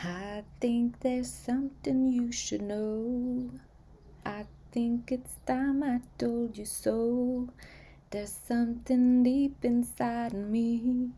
I think there's something you should know. I think it's time I told you so. There's something deep inside me.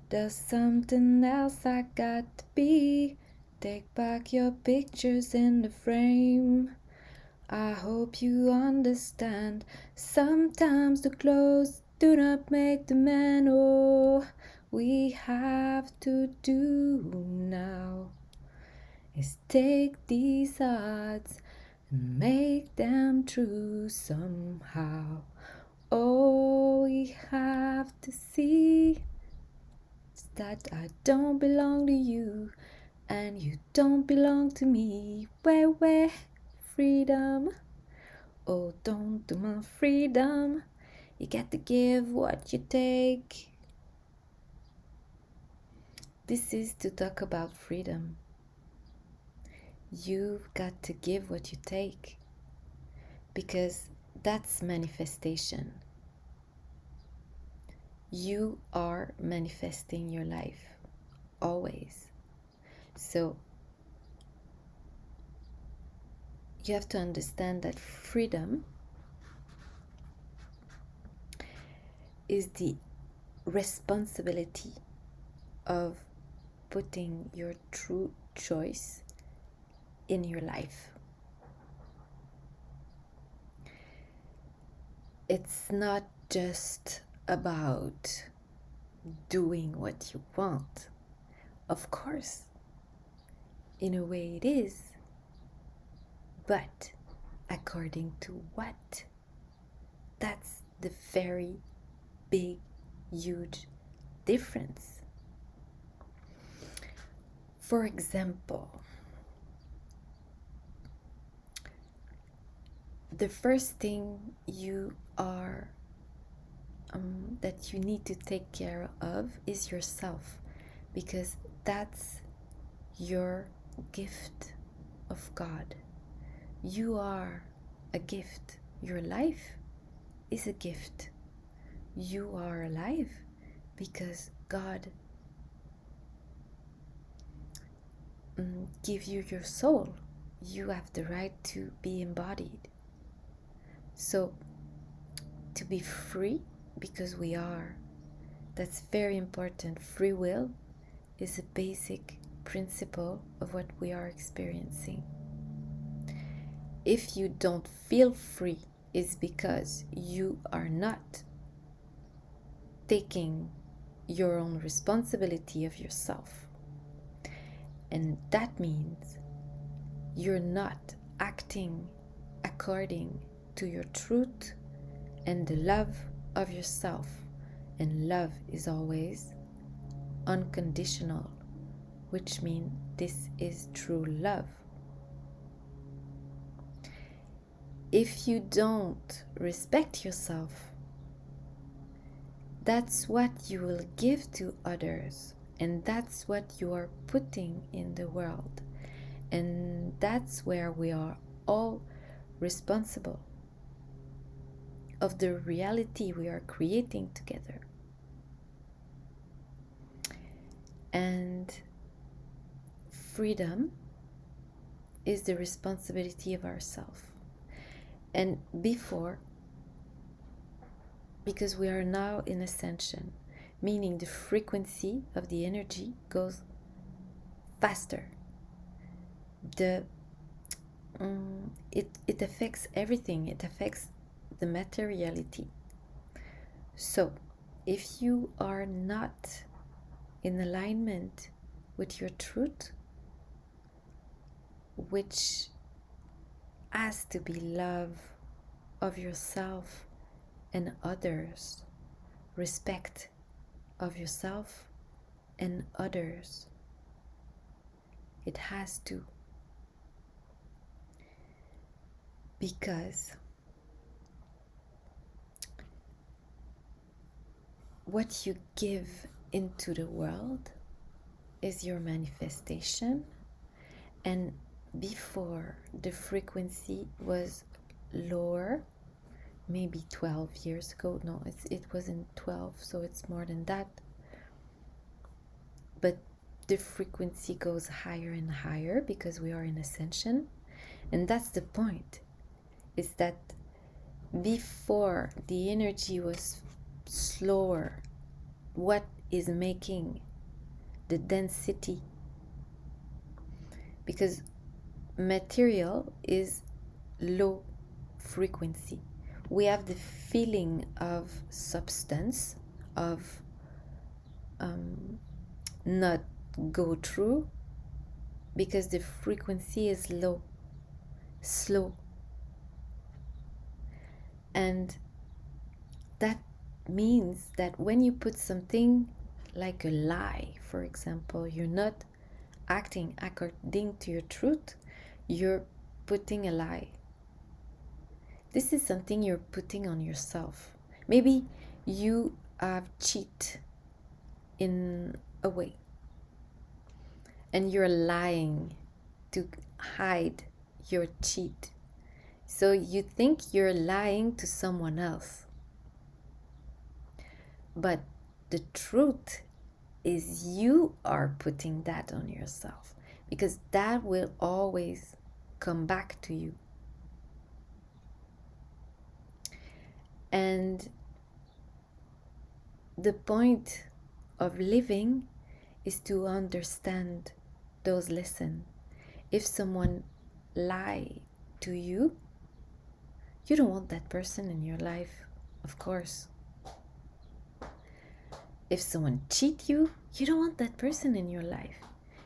There's something else I got to be. Take back your pictures in the frame. I hope you understand. Sometimes the clothes do not make the man. Oh, we have to do now is take these odds and make them true somehow. All we have to see is that I don't belong to you and you don't belong to me. Where, freedom? Oh, don't do my freedom. You get to give what you take. This is to talk about freedom. You've got to give what you take. Because that's manifestation. You are manifesting your life always. So you have to understand that freedom is the responsibility of putting your true choice in your life. It's not just about doing what you want. Of course, in a way it is, but according to what? That's the very big, huge difference. For example, the first thing you are that you need to take care of is yourself, because that's your gift of God. You are a gift. Your life is a gift. You are alive because God give you your soul. You have the right to be embodied. So to be free, because we are, that's very important. Free will is a basic principle of what we are experiencing. If you don't feel free, it's because you are not taking your own responsibility of yourself. And that means you're not acting according to your truth and the love of yourself. And love is always unconditional, which means this is true love. If you don't respect yourself, that's what you will give to others, and that's what you are putting in the world. And that's where we are all responsible of the reality we are creating together. And freedom is the responsibility of ourselves. And before, because we are now in ascension, meaning the frequency of the energy goes faster. It affects everything. It affects the materiality. So if you are not in alignment with your truth, which has to be love of yourself and others, respect of yourself and others, it has to, because what you give into the world is your manifestation. And before, the frequency was lower, maybe 12 years ago. No, it wasn't 12, so it's more than that. But the frequency goes higher and higher because we are in ascension. And that's the point, is that before the energy was slower, what is making the density? Because material is low frequency. We have the feeling of substance, of not go through, because the frequency is low, slow. And that means that when you put something like a lie, for example, you're not acting according to your truth, you're putting a lie. This is something you're putting on yourself. Maybe you have cheated in a way, and you're lying to hide your cheat. So you think you're lying to someone else. But the truth is you are putting that on yourself, because that will always come back to you. And the point of living is to understand those lessons. If someone lie to you, you don't want that person in your life, of course. If someone cheat you, you don't want that person in your life,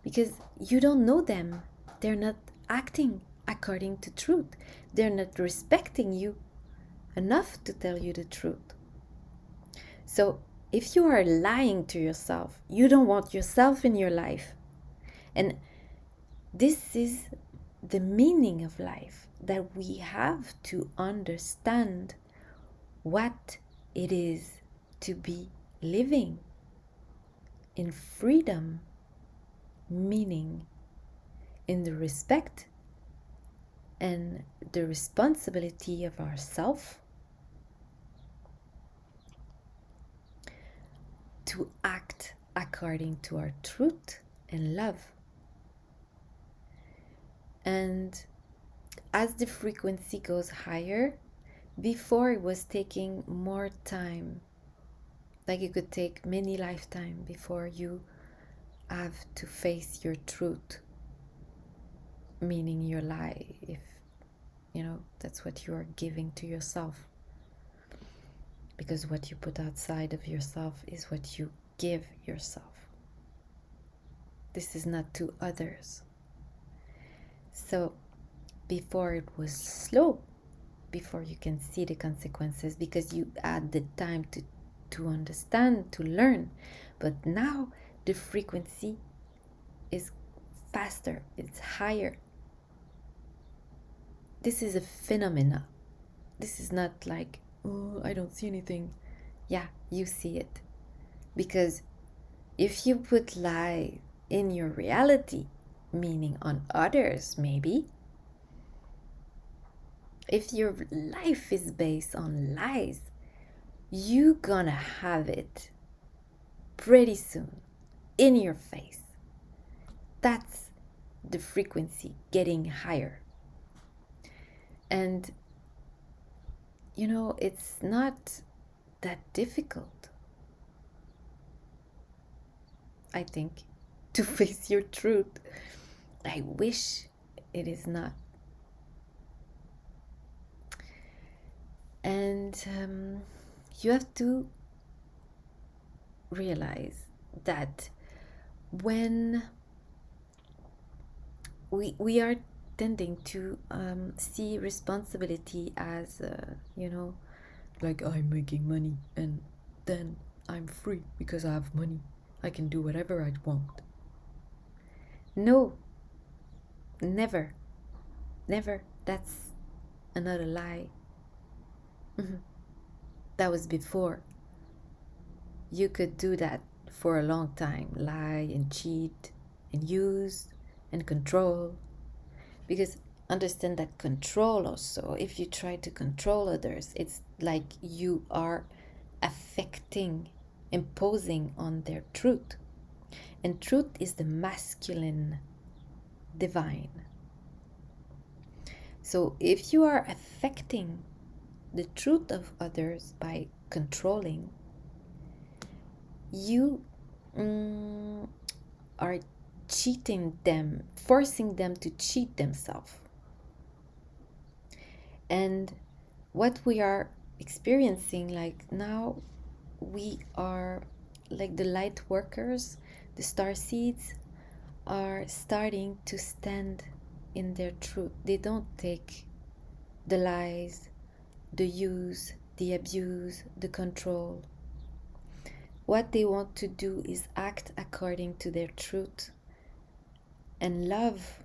because you don't know them. They're not acting according to truth. They're not respecting you enough to tell you the truth. So if you are lying to yourself, you don't want yourself in your life. And this is the meaning of life, that we have to understand what it is to be living in freedom, meaning in the respect and the responsibility of ourself to act according to our truth and love. And as the frequency goes higher, before it was taking more time, like it could take many lifetimes before you have to face your truth, meaning your lie, if that's what you are giving to yourself. Because what you put outside of yourself is what you give yourself. This is not to others. So before it was slow, before you can see the consequences, because you had the time to understand, to learn. But now the frequency is faster, it's higher. This is a phenomena. This is not like, oh, I don't see anything. Yeah, you see it. Because if you put lie in your reality, meaning on others maybe, if your life is based on lies, you're gonna have it pretty soon in your face. That's the frequency getting higher. And it's not that difficult, I think, to face your truth. I wish it is not. And you have to realize that when we are tending to see responsibility as like I'm making money and then I'm free because I have money, I can do whatever I want. No, never. That's another lie. That was before. You could do that for a long time, lie and cheat and use and control. Because understand that control also, if you try to control others, it's like you are affecting, imposing on their truth. And truth is the masculine divine. So if you are affecting the truth of others by controlling, you are cheating them, forcing them to cheat themselves. And what we are experiencing, like now, we are like the light workers, the star seeds are starting to stand in their truth. They don't take the lies, the use, the abuse, the control. What they want to do is act according to their truth and love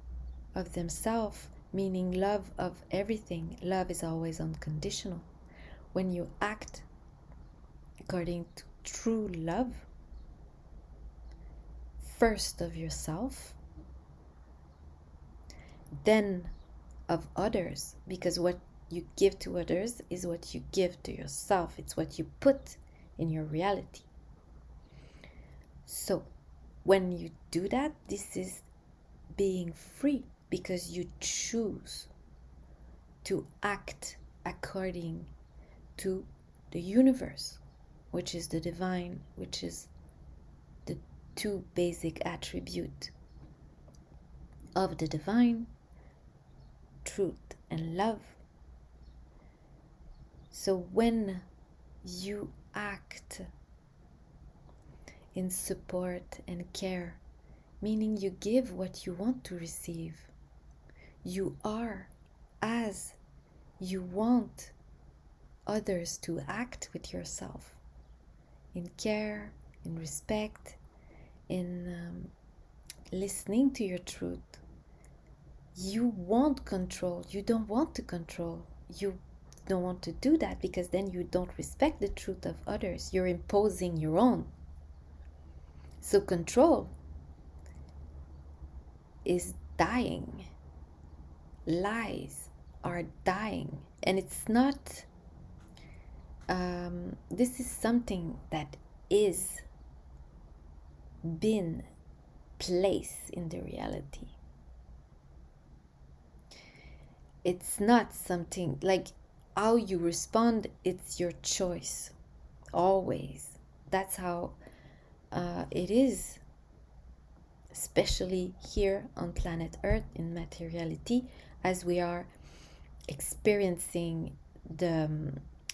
of themselves, meaning love of everything. Love is always unconditional. When you act according to true love, first of yourself, then of others, because what you give to others is what you give to yourself. It's what you put in your reality. So when you do that, this is being free, because you choose to act according to the universe, which is the divine, which is the two basic attributes of the divine, truth and love. So when you act in support and care, meaning you give what you want to receive, you are as you want others to act with yourself, in care, in respect, in listening to your truth. You want control. You don't want to control. You don't want to do that, because then you don't respect the truth of others. You're imposing your own. So control is dying. Lies are dying. And it's not, this is something that is been placed in the reality. It's not something like how you respond, it's your choice, always. That's how it is, especially here on planet Earth in materiality, as we are experiencing the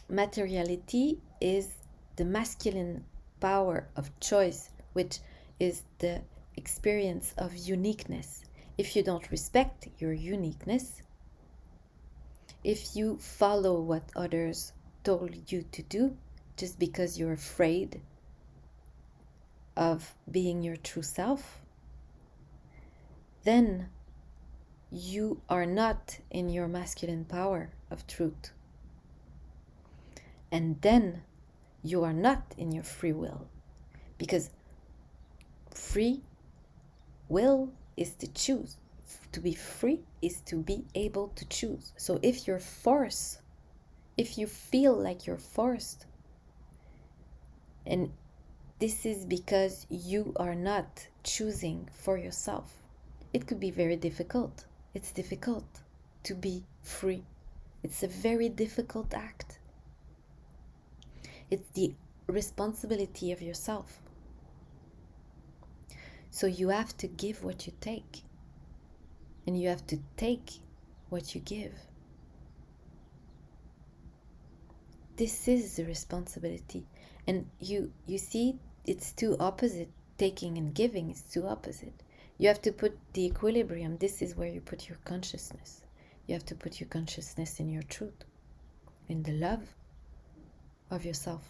materiality is the masculine power of choice, which is the experience of uniqueness. If you don't respect your uniqueness, if you follow what others told you to do just because you're afraid of being your true self, then you are not in your masculine power of truth. And then you are not in your free will, because free will is to choose. To be free is to be able to choose. So if you're forced, if you feel like you're forced, and this is because you are not choosing for yourself, it could be very difficult. It's difficult to be free. It's a very difficult act. It's the responsibility of yourself. So you have to give what you take, and you have to take what you give. This is the responsibility. And you see, it's two opposite. Taking and giving is two opposite. You have to put the equilibrium. This is where you put your consciousness. You have to put your consciousness in your truth, in the love of yourself.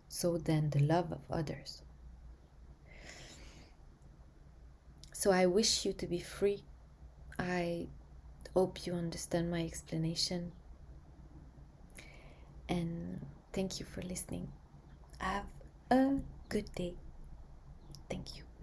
So then the love of others. So I wish you to be free. I hope you understand my explanation. And thank you for listening. Have a good day. Thank you.